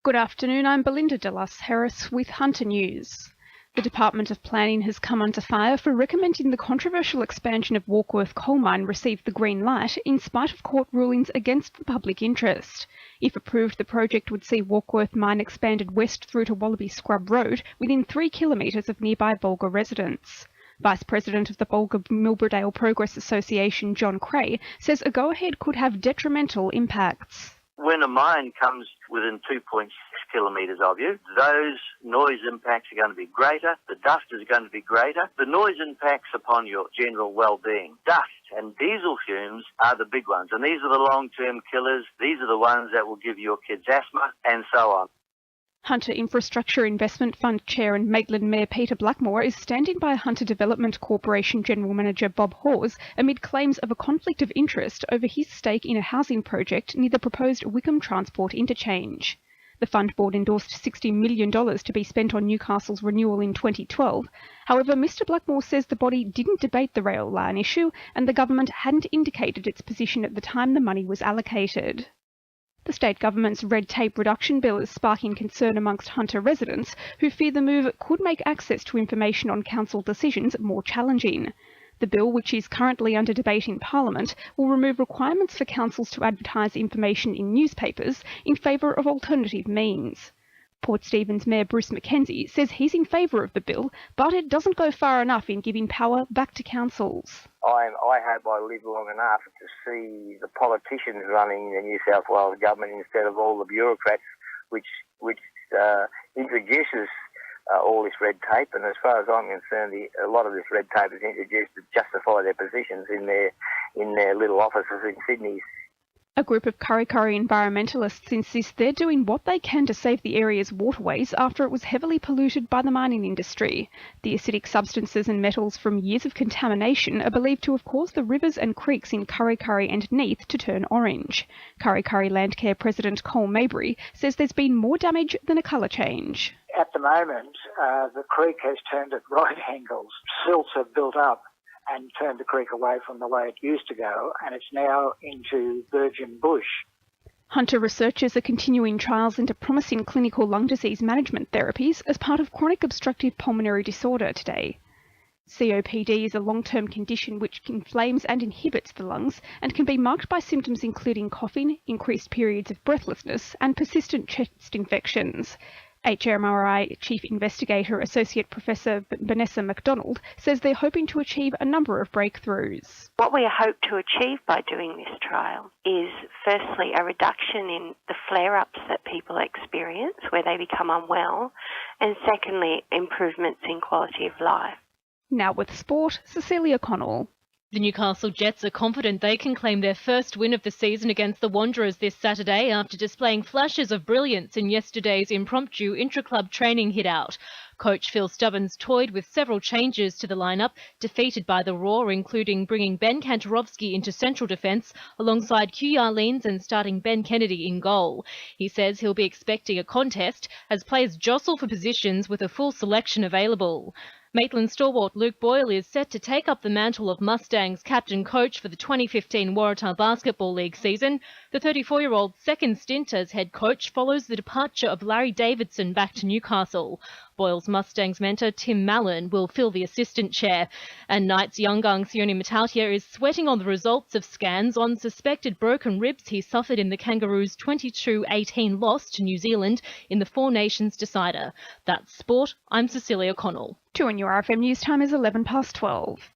Good afternoon, I'm Belinda De Lasheras with Hunter News. The Department of Planning has come under fire for recommending the controversial expansion of Warkworth coal mine receive the green light in spite of court rulings against the public interest. If approved, the project would see Warkworth mine expanded west through to Wallaby Scrub Road within 3 kilometres of nearby Bulga residents. Vice President of the Bulga-Milbrodale Progress Association, John Cray, says a go-ahead could have detrimental impacts. When a mine comes within 2.6 kilometres of you, those noise impacts are going to be greater, the dust is going to be greater, the noise impacts upon your general well-being. Dust and diesel fumes are the big ones, and these are the long-term killers. These are the ones that will give your kids asthma and so on. Hunter Infrastructure Investment Fund Chair and Maitland Mayor Peter Blackmore is standing by Hunter Development Corporation General Manager Bob Hawes amid claims of a conflict of interest over his stake in a housing project near the proposed Wickham Transport interchange. The fund board endorsed $60 million to be spent on Newcastle's renewal in 2012. However, Mr Blackmore says the body didn't debate the rail line issue and the government hadn't indicated its position at the time the money was allocated. The state government's red tape reduction bill is sparking concern amongst Hunter residents who fear the move could make access to information on council decisions more challenging. The bill, which is currently under debate in Parliament, will remove requirements for councils to advertise information in newspapers in favour of alternative means. Port Stephens Mayor Bruce Mackenzie says he's in favour of the bill, but it doesn't go far enough in giving power back to councils. I hope I live long enough to see the politicians running the New South Wales government instead of all the bureaucrats, which introduces all this red tape. And as far as I'm concerned, a lot of this red tape is introduced to justify their positions in their little offices in Sydney. A group of Kurri Kurri environmentalists insist they're doing what they can to save the area's waterways after it was heavily polluted by the mining industry. The acidic substances and metals from years of contamination are believed to have caused the rivers and creeks in Kurri Kurri and Neath to turn orange. Kurri Kurri Landcare President Cole Mabry says there's been more damage than a colour change. At the moment, the creek has turned at right angles. Silts have built up and turned the creek away from the way it used to go, and it's now into virgin bush. Hunter researchers are continuing trials into promising clinical lung disease management therapies as part of chronic obstructive pulmonary disorder today. COPD is a long-term condition which inflames and inhibits the lungs and can be marked by symptoms including coughing, increased periods of breathlessness, and persistent chest infections. HMRI Chief Investigator Associate Professor Vanessa MacDonald says they're hoping to achieve a number of breakthroughs. What we hope to achieve by doing this trial is firstly a reduction in the flare-ups that people experience where they become unwell, and secondly improvements in quality of life. Now with sport, Cecilia Connell. The Newcastle Jets are confident they can claim their first win of the season against the Wanderers this Saturday after displaying flashes of brilliance in yesterday's impromptu intra-club training hit-out. Coach Phil Stubbins toyed with several changes to the lineup, defeated by the Roar, including bringing Ben Kantarovski into central defence alongside Q Yarleens and starting Ben Kennedy in goal. He says he'll be expecting a contest as players jostle for positions with a full selection available. Maitland stalwart Luke Boyle is set to take up the mantle of Mustangs captain-coach for the 2015 Waratah Basketball League season. The 34-year-old's second stint as head coach follows the departure of Larry Davidson back to Newcastle. Boyle's Mustangs mentor Tim Mallon will fill the assistant chair. And Knights young gun Sione Matautia is sweating on the results of scans on suspected broken ribs he suffered in the Kangaroos' 22-18 loss to New Zealand in the Four Nations decider. That's sport. I'm Cecilia Connell. 2 on your RFM News Time is 11 past 12.